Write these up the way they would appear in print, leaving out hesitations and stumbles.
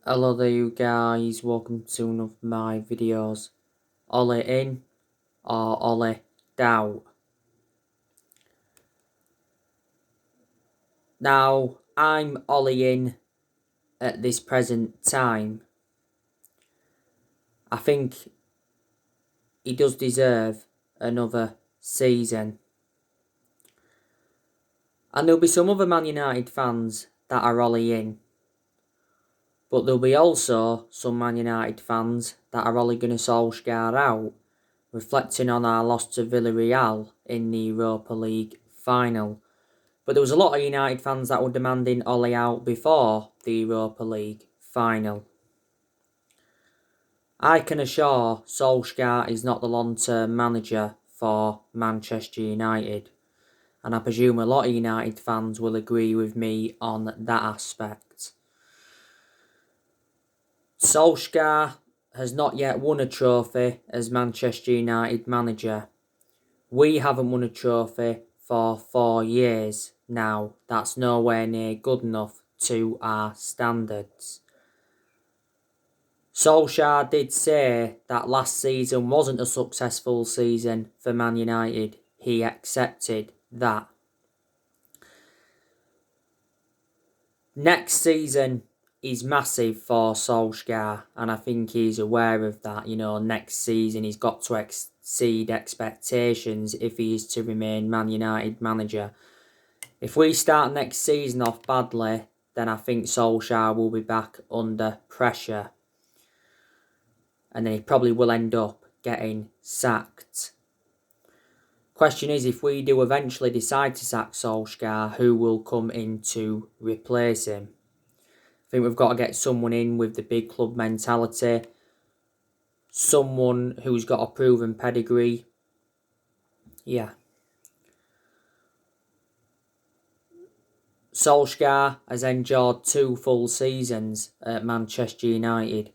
Hello there you guys, welcome to one of my videos. Ollie in or Ollie out? Now, I'm Ollie in at this present time. I think he does deserve another season. And there'll be some other Man United fans that are Ollie in. But there'll be also some Man United fans that are Ole Gunnar Solskjaer out, reflecting on our loss to Villarreal in the Europa League final. But there was a lot of United fans that were demanding Ole out before the Europa League final. I can assure Solskjaer is not the long-term manager for Manchester United. And I presume a lot of United fans will agree with me on that aspect. Solskjaer has not yet won a trophy as Manchester United manager. We haven't won a trophy for 4 years now. That's nowhere near good enough to our standards. Solskjaer did say that last season wasn't a successful season for Man United. He accepted that. Next season is massive for Solskjaer, and I think he's aware of that. Next season he's got to exceed expectations if he is to remain Man United manager. If we start next season off badly, then I think Solskjaer will be back under pressure. And then he probably will end up getting sacked. Question is, if we do eventually decide to sack Solskjaer, who will come in to replace him? I think we've got to get someone in with the big club mentality. Someone who's got a proven pedigree. Yeah. Solskjaer has endured 2 full seasons at Manchester United.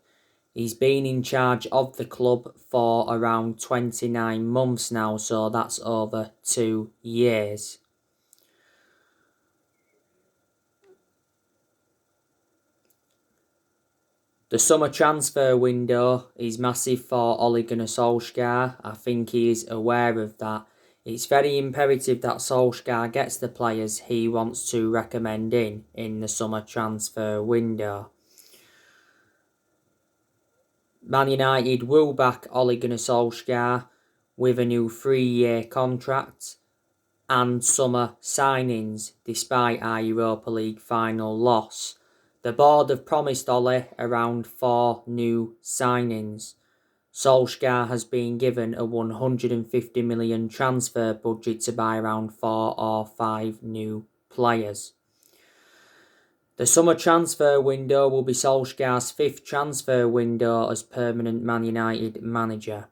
He's been in charge of the club for around 29 months now, so that's over 2 years. The summer transfer window is massive for Ole Gunnar Solskjaer. I think he is aware of that. It's very imperative that Solskjaer gets the players he wants to recommend in the summer transfer window. Man United will back Ole Gunnar Solskjaer with a new 3-year contract and summer signings despite our Europa League final loss. The board have promised Ole around 4 new signings. Solskjaer has been given a 150 million transfer budget to buy around 4 or 5 new players. The summer transfer window will be Solskjaer's 5th transfer window as permanent Man United manager.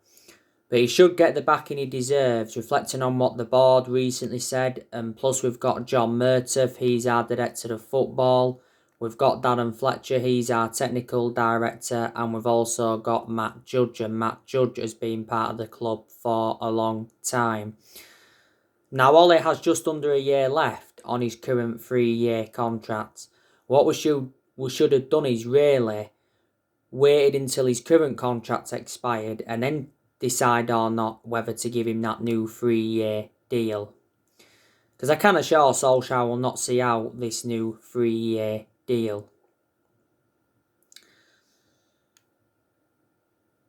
But he should get the backing he deserves, reflecting on what the board recently said. And plus we've got John Murtough, he's our director of football. We've got Darren Fletcher, he's our technical director. And we've also got Matt Judge. And Matt Judge has been part of the club for a long time. Now Ole has just under a year left on his current 3-year contract. What we should have done is really waited until his current contract expired and then decide or not whether to give him that new 3-year deal. Because I can assure Solskjaer will not see out this new 3-year deal.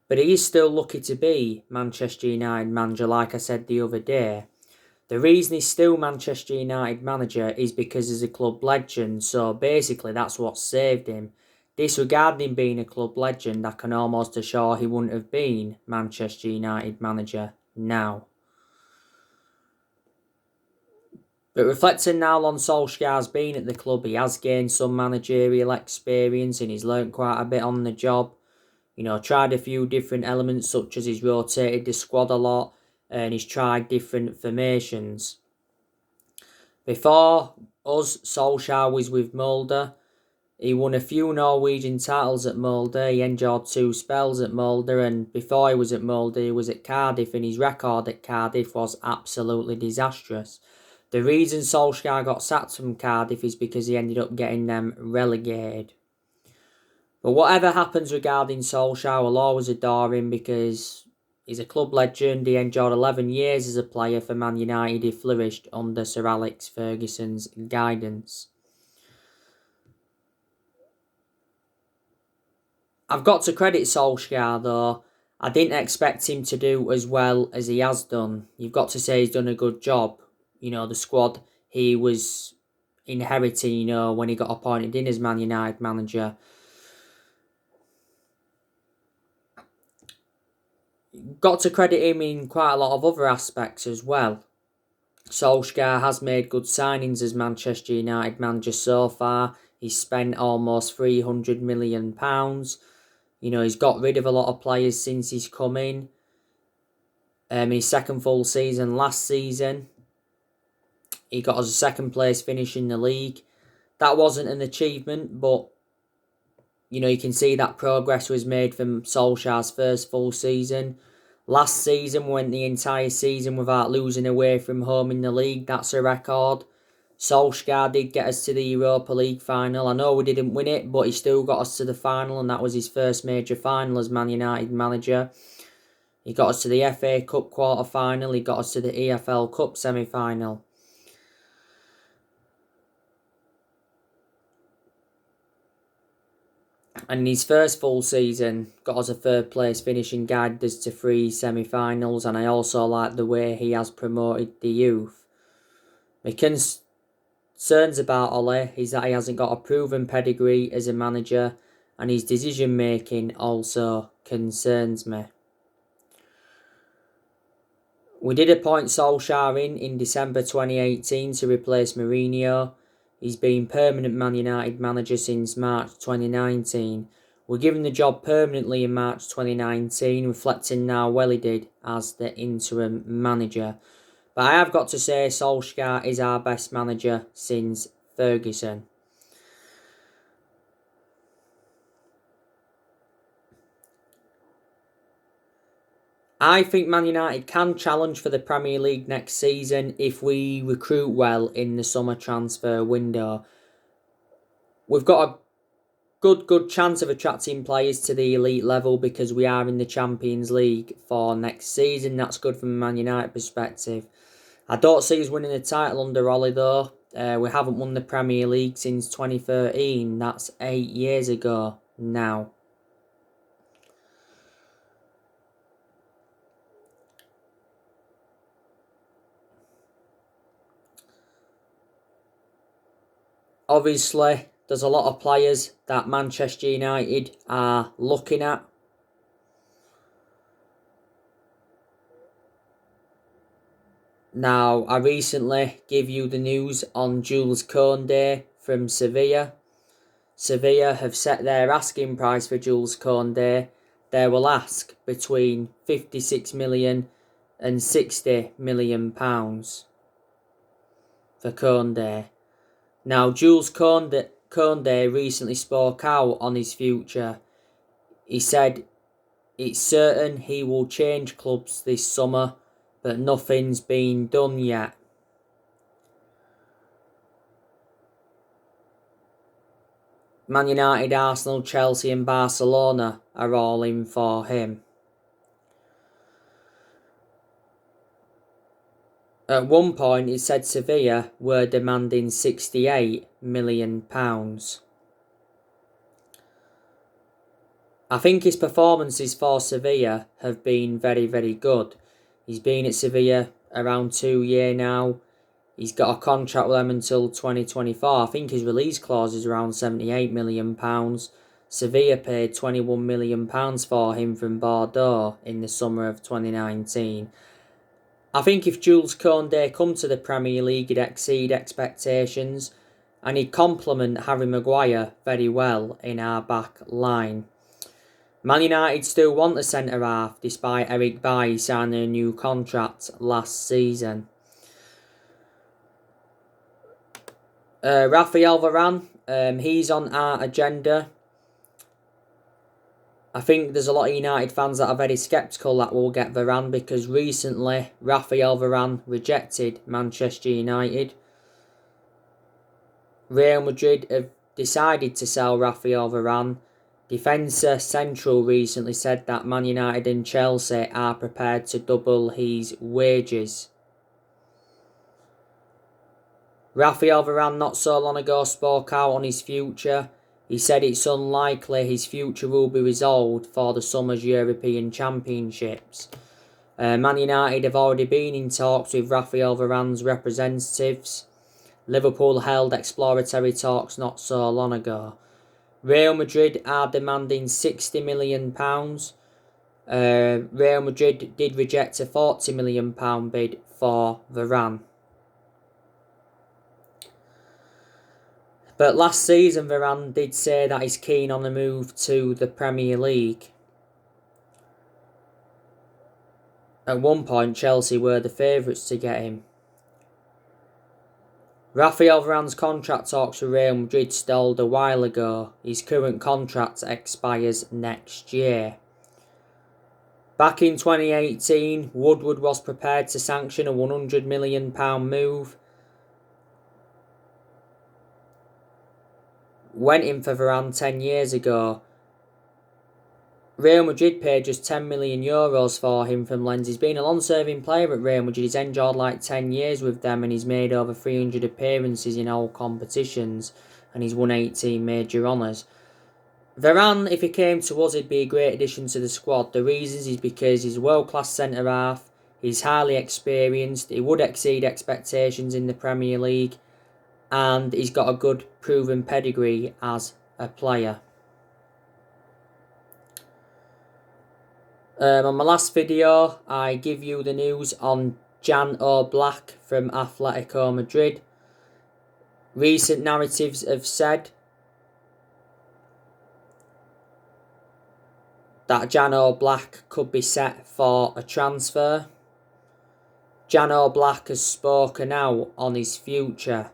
But he is still lucky to be Manchester United manager, like I said the other day. The reason he's still Manchester United manager is because he's a club legend. So basically that's what saved him. Disregarding being a club legend, I can almost assure he wouldn't have been Manchester United manager now. But reflecting now on Solskjaer's been at the club, he has gained some managerial experience and he's learnt quite a bit on the job. Tried a few different elements such as he's rotated the squad a lot and he's tried different formations. Before us, Solskjaer was with Molde. He won a few Norwegian titles at Molde. He endured 2 spells at Molde, and before he was at Molde, he was at Cardiff, and his record at Cardiff was absolutely disastrous. The reason Solskjaer got sacked from Cardiff is because he ended up getting them relegated. But whatever happens regarding Solskjaer, we'll always adore him because he's a club legend. He enjoyed 11 years as a player for Man United. He flourished under Sir Alex Ferguson's guidance. I've got to credit Solskjaer though. I didn't expect him to do as well as he has done. You've got to say he's done a good job. You know, the squad he was inheriting, you know, when he got appointed in as Man United manager. Got to credit him in quite a lot of other aspects as well. Solskjaer has made good signings as Manchester United manager so far. He's spent almost £300 million. You know, he's got rid of a lot of players since he's come in. His second full season last season, he got us a second place finish in the league. That wasn't an achievement, but you know, you can see that progress was made from Solskjaer's first full season. Last season, went the entire season without losing away from home in the league. That's a record. Solskjaer did get us to the Europa League final. I know we didn't win it, but he still got us to the final, and that was his first major final as Man United manager. He got us to the FA Cup quarter-final. He got us to the EFL Cup semi-final. And in his first full season, got us a third place finish and guided us to 3 semi-finals. And I also like the way he has promoted the youth. My concerns about Ole is that he hasn't got a proven pedigree as a manager, and his decision making also concerns me. We did appoint Solskjaer in December 2018 to replace Mourinho. He's been permanent Man United manager since March 2019. We're given the job permanently in March 2019, reflecting how well he did as the interim manager. But I have got to say Solskjaer is our best manager since Ferguson. I think Man United can challenge for the Premier League next season if we recruit well in the summer transfer window. We've got a good chance of attracting players to the elite level because we are in the Champions League for next season. That's good from a Man United perspective. I don't see us winning the title under Ole though. We haven't won the Premier League since 2013. That's 8 years ago now. Obviously, there's a lot of players that Manchester United are looking at. Now, I recently gave you the news on Jules Koundé from Sevilla. Sevilla have set their asking price for Jules Koundé. They will ask between 56 million and 60 million pounds for Koundé. Now, Jules Koundé recently spoke out on his future. He said it's certain he will change clubs this summer, but nothing's been done yet. Man United, Arsenal, Chelsea and Barcelona are all in for him. At one point, it said Sevilla were demanding £68 million. I think his performances for Sevilla have been very, very good. He's been at Sevilla around 2 years now. He's got a contract with them until 2024. I think his release clause is around £78 million. Sevilla paid £21 million for him from Bordeaux in the summer of 2019. I think if Jules Koundé come to the Premier League, he'd exceed expectations and he'd complement Harry Maguire very well in our back line. Man United still want the centre-half despite Eric Bailly signing a new contract last season. Rafael Varane, he's on our agenda. I think there's a lot of United fans that are very sceptical that we'll get Varane because recently Rafael Varane rejected Manchester United. Real Madrid have decided to sell Rafael Varane. Defensor Central recently said that Man United and Chelsea are prepared to double his wages. Raphael Varane not so long ago spoke out on his future. He said it's unlikely his future will be resolved for the summer's European Championships. Man United have already been in talks with Raphael Varane's representatives. Liverpool held exploratory talks not so long ago. Real Madrid are demanding £60 million. Real Madrid did reject a £40 million bid for Varane. But last season Varane did say that he's keen on the move to the Premier League. At one point Chelsea were the favourites to get him. Raphael Varane's contract talks with Real Madrid stalled a while ago. His current contract expires next year. Back in 2018, Woodward was prepared to sanction a £100 million move. Went in for Varane 10 years ago. Real Madrid paid just €10 million for him from Lens. He's been a long-serving player at Real Madrid. He's enjoyed like 10 years with them and he's made over 300 appearances in all competitions and he's won 18 major honours. Varane, if he came to us, he'd be a great addition to the squad. The reasons is because he's a world-class centre-half, he's highly experienced, he would exceed expectations in the Premier League and he's got a good proven pedigree as a player. On my last video, I give you the news on Jan Oblak from Atletico Madrid. Recent narratives have said that Jan Oblak could be set for a transfer. Jan Oblak has spoken out on his future.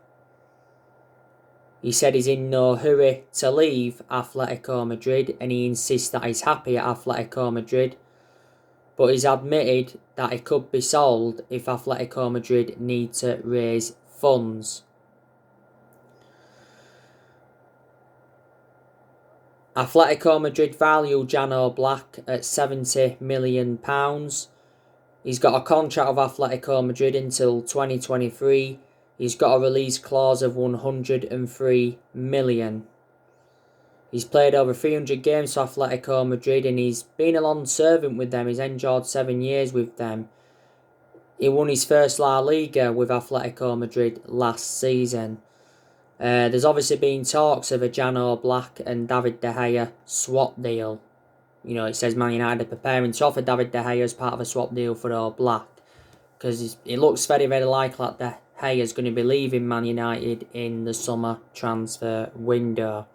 He said he's in no hurry to leave Atletico Madrid and he insists that he's happy at Atletico Madrid. But he's admitted that he could be sold if Atletico Madrid need to raise funds. Atletico Madrid value Jan Oblak at £70 million. He's got a contract with Atletico Madrid until 2023. He's got a release clause of £103 million. He's played over 300 games for Atletico Madrid and he's been a long servant with them. He's enjoyed 7 years with them. He won his first La Liga with Atletico Madrid last season. There's obviously been talks of a Jan Oblak and David De Gea swap deal. You know, it says Man United are preparing to offer David De Gea as part of a swap deal for Oblak. Because it looks very, very likely that De Gea is going to be leaving Man United in the summer transfer window.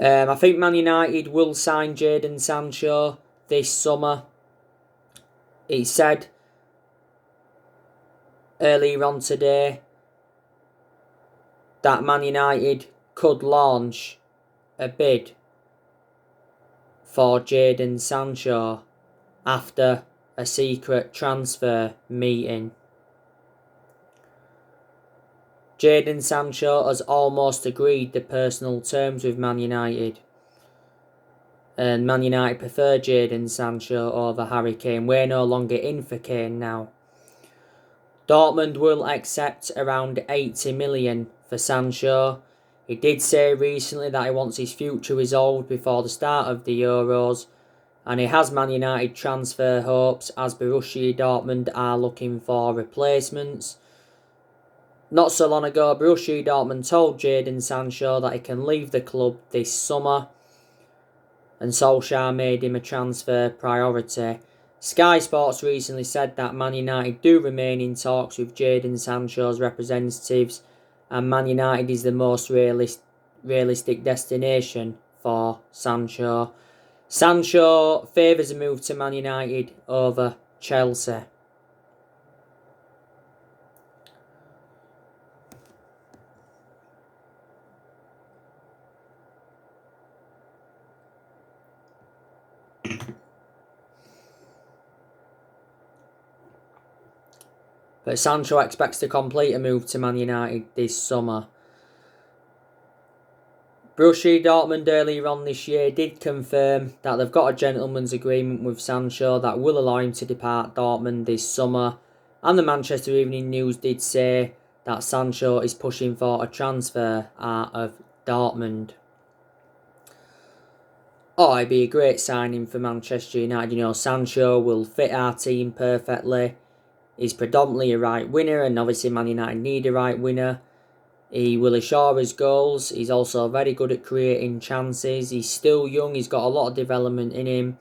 I think Man United will sign Jadon Sancho this summer. It said earlier on today that Man United could launch a bid for Jadon Sancho after a secret transfer meeting. Jadon Sancho has almost agreed the personal terms with Man United. And Man United prefer Jadon Sancho over Harry Kane. We're no longer in for Kane now. Dortmund will accept around 80 million for Sancho. He did say recently that he wants his future resolved before the start of the Euros. And he has Man United transfer hopes as Borussia Dortmund are looking for replacements. Not so long ago, Borussia Dortmund told Jadon Sancho that he can leave the club this summer. And Solskjaer made him a transfer priority. Sky Sports recently said that Man United do remain in talks with Jadon Sancho's representatives. And Man United is the most realistic destination for Sancho. Sancho favours a move to Man United over Chelsea. But Sancho expects to complete a move to Man United this summer. Borussia Dortmund earlier on this year did confirm that they've got a gentleman's agreement with Sancho that will allow him to depart Dortmund this summer, and the Manchester Evening News did say that Sancho is pushing for a transfer out of Dortmund. Oh, it'd be a great signing for Manchester United. You know, Sancho will fit our team perfectly. He's predominantly a right winger, and obviously Man United need a right winger. He will assure us goals. He's also very good at creating chances. He's still young. He's got a lot of development in him.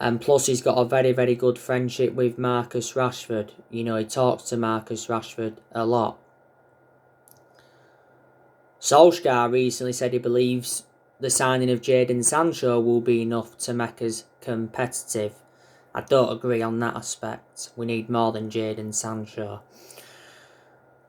And plus, he's got a very, very good friendship with Marcus Rashford. You know, he talks to Marcus Rashford a lot. Solskjaer recently said he believes the signing of Jadon Sancho will be enough to make us competitive. I don't agree on that aspect. We need more than Jadon Sancho.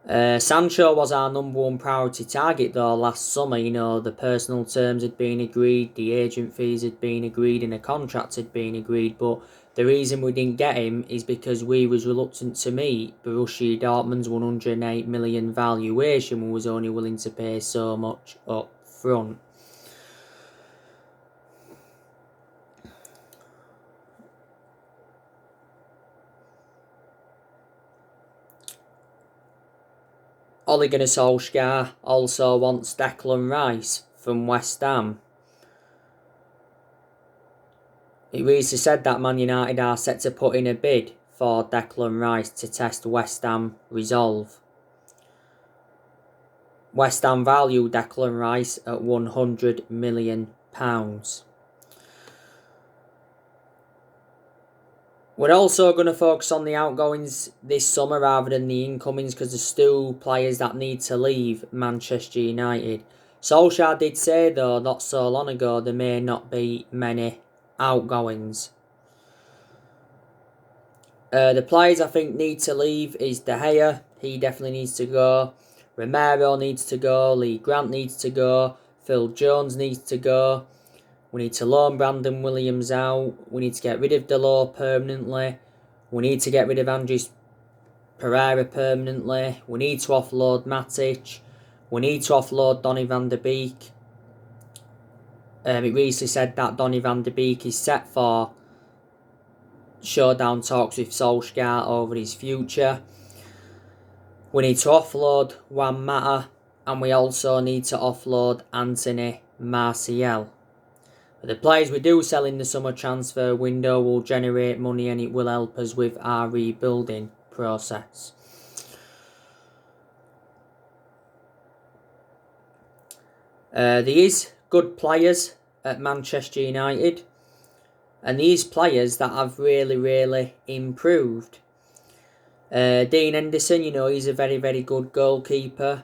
Sancho was our number one priority target though last summer. You know, the personal terms had been agreed, the agent fees had been agreed, and the contract had been agreed. But the reason we didn't get him is because we was reluctant to meet Borussia Dortmund's 108 million valuation. We was only willing to pay so much up front. Ole Gunnar Solskjaer also wants Declan Rice from West Ham. It recently said that Man United are set to put in a bid for Declan Rice to test West Ham resolve. West Ham value Declan Rice at £100 million. We're also going to focus on the outgoings this summer rather than the incomings because there's still players that need to leave Manchester United. Solskjaer did say though not so long ago there may not be many outgoings. The players I think need to leave is De Gea. He definitely needs to go. Romero needs to go. Lee Grant needs to go. Phil Jones needs to go. We need to loan Brandon Williams out. We need to get rid of Delors permanently. We need to get rid of Andres Pereira permanently. We need to offload Matic. We need to offload Donny van der Beek. It recently said that Donny van der Beek is set for showdown talks with Solskjaer over his future. We need to offload Juan Mata. And we also need to offload Anthony Martial. The players we do sell in the summer transfer window will generate money and it will help us with our rebuilding process. There is good players at Manchester United, and these players that have really improved. Dean Henderson, you know, he's a very good goalkeeper.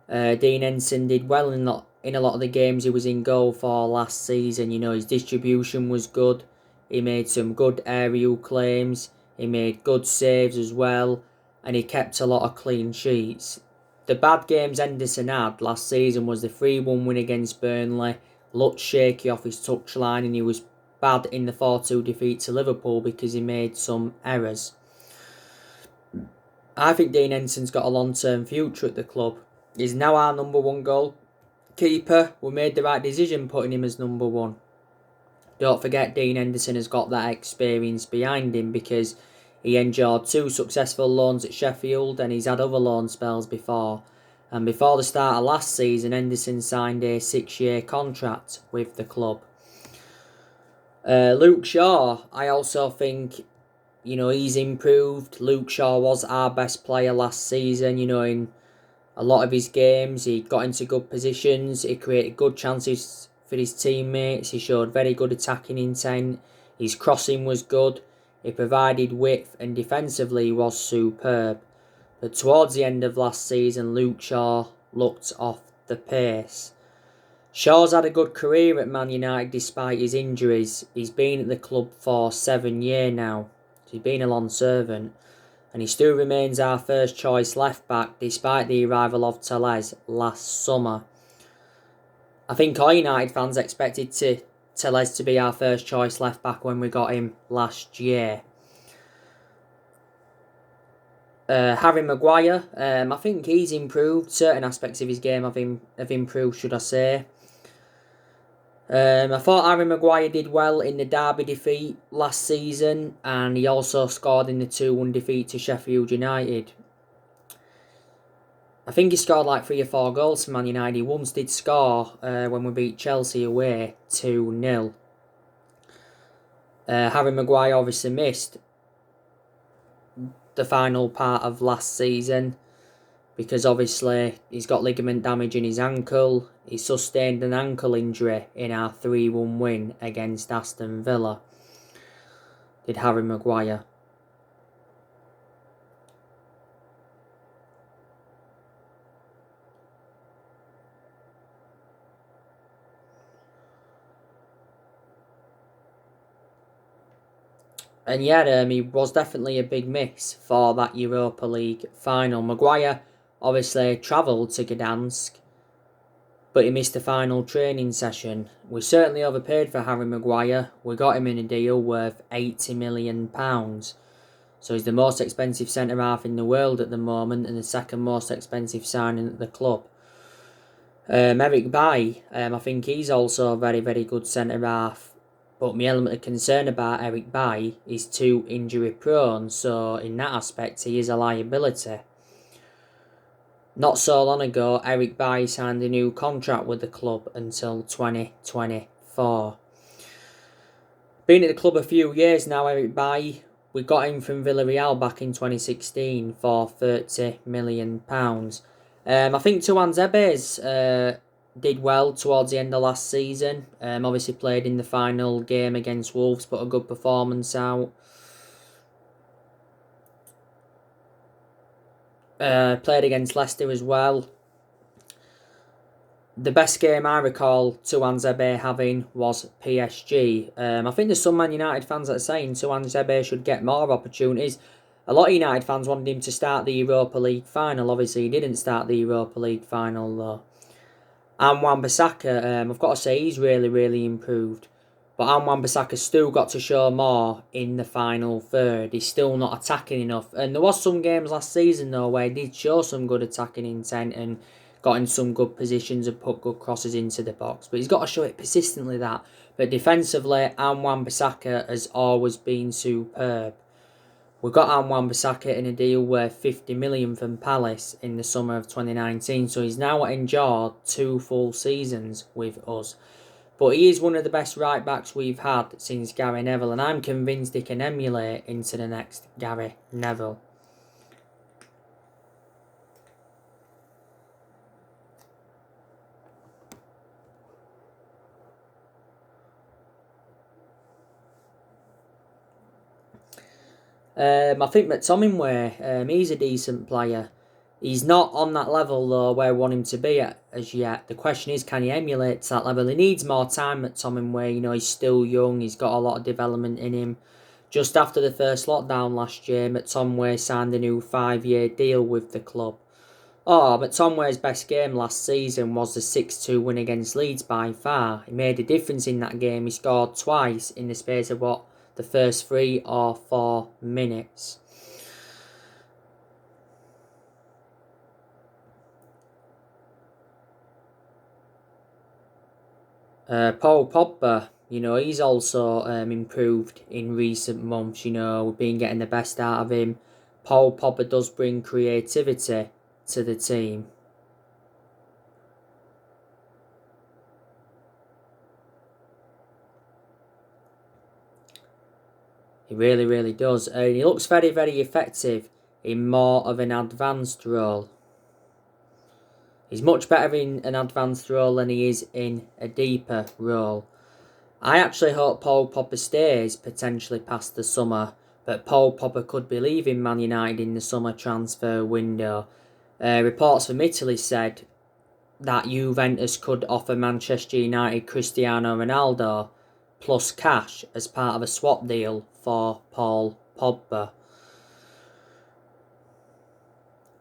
Dean Henderson did well in a lot of the games he was in goal for last season. You know, his distribution was good. He made some good aerial claims. He made good saves as well. And he kept a lot of clean sheets. The bad games Henderson had last season was the 3-1 win against Burnley. Looked shaky off his touchline, and he was bad in the 4-2 defeat to Liverpool because he made some errors. I think Dean Henderson's got a long-term future at the club. He's now our number one goalkeeper. We made the right decision putting him as number one. Don't forget Dean Henderson has got that experience behind him because he endured 2 successful loans at Sheffield and he's had other loan spells before. And before the start of last season, Henderson signed a 6-year contract with the club. Luke Shaw, I also think, you know, he's improved. Luke Shaw was our best player last season, you know, in a lot of his games. He got into good positions. He created good chances for his teammates. He showed very good attacking intent. His crossing was good. He provided width and defensively he was superb. But towards the end of last season, Luke Shaw looked off the pace. Shaw's had a good career at Man United despite his injuries. He's been at the club for 7 years now. He's been a long servant. And he still remains our first choice left back despite the arrival of Telles last summer. I think all United fans expected Telles to be our first choice left back when we got him last year. Harry Maguire, I think he's improved. Certain aspects of his game have improved, should I say. I thought Harry Maguire did well in the Derby defeat last season, and he also scored in the 2-1 defeat to Sheffield United. I think he scored like 3 or 4 goals for Man United. He once did score when we beat Chelsea away 2-0. Harry Maguire obviously missed the final part of last season because obviously he's got ligament damage in his ankle. He sustained an ankle injury in our 3-1 win against Aston Villa. Did Harry Maguire. And yeah, he was definitely a big miss for that Europa League final. Maguire obviously travelled to Gdansk, but he missed the final training session. We certainly overpaid for Harry Maguire. We got him in a deal worth £80 million. So he's the most expensive centre-half in the world at the moment and the second most expensive signing at the club. Eric Bailly, I think he's also a very, very good centre-half. But my element of concern about Eric Bailly is too injury prone, so in that aspect he is a liability. Not so long ago, Eric Bailly signed a new contract with the club until 2024. Been at the club a few years now, Eric Bailly. We got him from Villarreal back in 2016 for £30 million. I think Tuanzebe's did well towards the end of last season. Obviously played in the final game against Wolves, put a good performance out. Played against Leicester as well. The best game I recall Tuanzebe having was PSG. I think there's some Man United fans that are saying Tuanzebe should get more opportunities. A lot of United fans wanted him to start the Europa League final. Obviously, he didn't start the Europa League final though. And Wan-Bissaka, I've got to say, he's really, really improved. But Wan-Bissaka's still got to show more in the final third. He's still not attacking enough. And there was some games last season, though, where he did show some good attacking intent and got in some good positions and put good crosses into the box. But he's got to show it persistently, that. But defensively, Wan-Bissaka has always been superb. We got Wan-Bissaka in a deal worth £50 million from Palace in the summer of 2019, so he's now endured 2 full seasons with us. But he is one of the best right-backs we've had since Gary Neville, and I'm convinced he can emulate into the next Gary Neville. I think McTominay, he's a decent player. He's not on that level, though, where we want him to be at as yet. The question is, can he emulate to that level? He needs more time at McTominay. You know, he's still young. He's got a lot of development in him. Just after the first lockdown last year, McTominay signed a new 5-year deal with the club. McTominay's best game last season was the 6-2 win against Leeds by far. He made a difference in that game. He scored twice in the space of the first 3 or 4 minutes. Paul Pogba, you know, he's also improved in recent months. You know, we've been getting the best out of him. Paul Pogba does bring creativity to the team. He really, really does. And he looks very, very effective in more of an advanced role. He's much better in an advanced role than he is in a deeper role. I actually hope Paul Pogba stays potentially past the summer, but Paul Pogba could be leaving Man United in the summer transfer window. Reports from Italy said that Juventus could offer Manchester United Cristiano Ronaldo plus cash as part of a swap deal for Paul Pogba.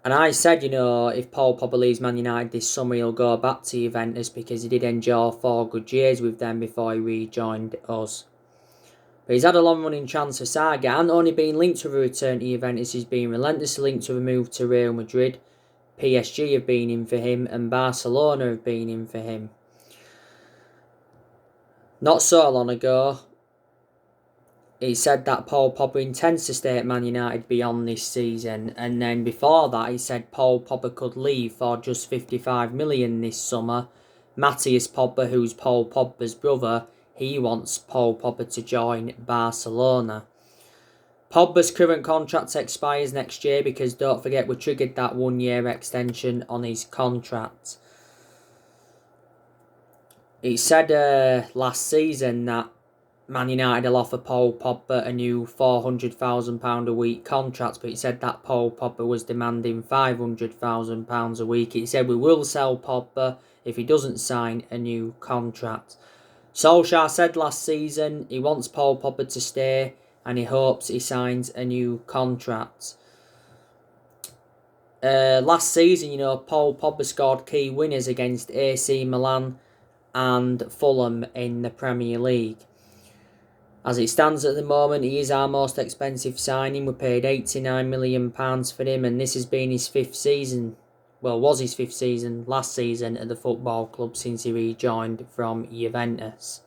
And I said, you know, if Paul Pogba leaves Man United this summer, he'll go back to Juventus because he did enjoy 4 good years with them before he rejoined us. But he's had a long-running transfer saga and only been linked with a return to Juventus. He's been relentlessly linked with a move to Real Madrid. PSG have been in for him and Barcelona have been in for him. Not so long ago, he said that Paul Pogba intends to stay at Man United beyond this season, and then before that he said Paul Pogba could leave for just 55 million this summer. Matthias Pogba, who's Paul Pogba's brother, he wants Paul Pogba to join Barcelona. Pogba's current contract expires next year because don't forget we triggered that 1 year extension on his contract. He said last season that Man United will offer Paul Pogba a new £400,000 a week contract, but he said that Paul Pogba was demanding £500,000 a week. He said we will sell Pogba if he doesn't sign a new contract. Solskjaer said last season he wants Paul Pogba to stay and he hopes he signs a new contract. Last season, Paul Pogba scored key winners against AC Milan and Fulham in the Premier League. As it stands at the moment, he is our most expensive signing. We paid £89 million for him, and this has been his 5th season. Well, was his 5th season last season at the football club since he rejoined from Juventus.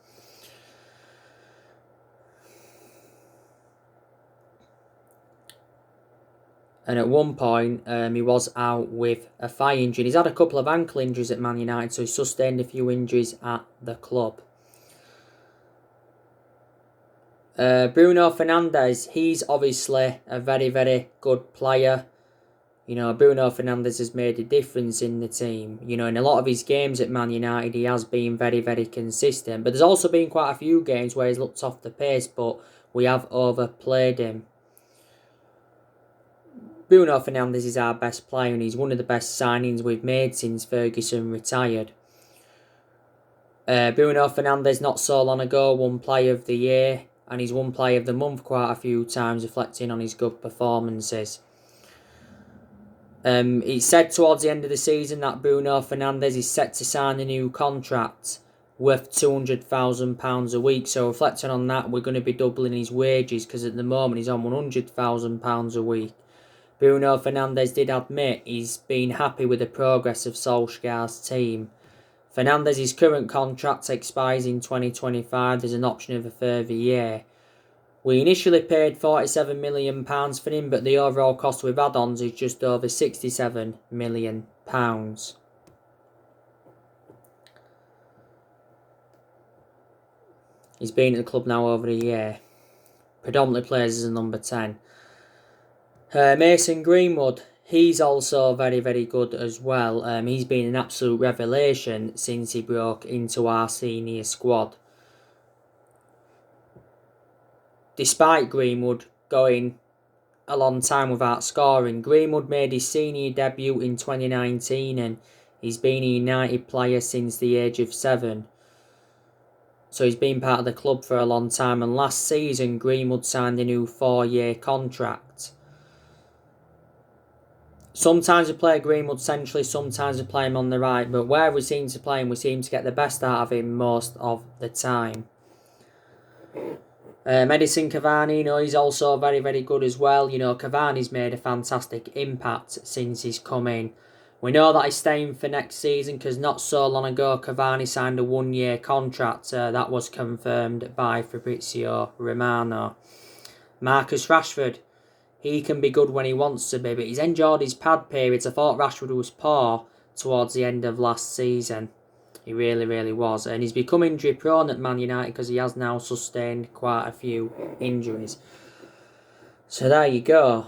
And at one point, he was out with a thigh injury. He's had a couple of ankle injuries at Man United, so he's sustained a few injuries at the club. Bruno Fernandez, he's obviously a very, very good player. Bruno Fernandez has made a difference in the team. In a lot of his games at Man United, he has been very, very consistent. But there's also been quite a few games where he's looked off the pace, but we have overplayed him. Bruno Fernandez is our best player and he's one of the best signings we've made since Ferguson retired. Bruno Fernandez not so long ago won Player of the Year and he's won Player of the Month quite a few times, reflecting on his good performances. He said towards the end of the season that Bruno Fernandez is set to sign a new contract worth £200,000 a week. So reflecting on that, we're going to be doubling his wages because at the moment he's on £100,000 a week. Bruno Fernandez did admit he's been happy with the progress of Solskjaer's team. Fernandez's current contract expires in 2025. There's an option of a further year. We initially paid £47 million for him, but the overall cost with add-ons is just over £67 million. He's been at the club now over a year. Predominantly plays as a number 10. Mason Greenwood, he's also very, very good as well. He's been an absolute revelation since he broke into our senior squad. Despite Greenwood going a long time without scoring, Greenwood made his senior debut in 2019 and he's been a United player since the age of 7. So he's been part of the club for a long time, and last season Greenwood signed a new 4-year contract. Sometimes we play Greenwood centrally, sometimes we play him on the right, but where we seem to play him, we seem to get the best out of him most of the time. Edinson Cavani, he's also very, very good as well. Cavani's made a fantastic impact since he's come in. We know that he's staying for next season because not so long ago Cavani signed a 1-year contract. That was confirmed by Fabrizio Romano. Marcus Rashford, he can be good when he wants to be, but he's enjoyed his pad periods. I thought Rashford was poor towards the end of last season. He really, really was. And he's become injury prone at Man United because he has now sustained quite a few injuries. So there you go.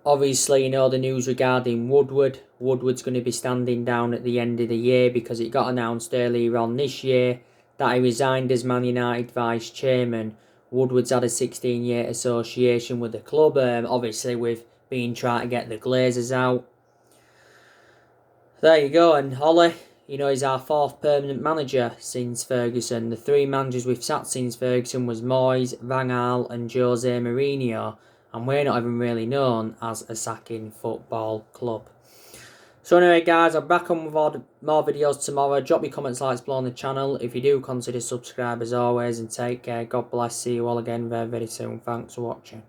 Obviously, the news regarding Woodward. Woodward's going to be standing down at the end of the year because it got announced earlier on this year that he resigned as Man United vice chairman. Woodward's had a 16-year association with the club, obviously with being trying to get the Glazers out. There you go, and Ollie, he's our 4th permanent manager since Ferguson. The 3 managers we've sat since Ferguson was Moyes, Van Gaal and Jose Mourinho, and we're not even really known as a sacking football club. So anyway guys, I'll be back on with more videos tomorrow. Drop your comments, likes below on the channel. If you do, consider subscribe as always, and take care. God bless. See you all again very, very soon. Thanks for watching.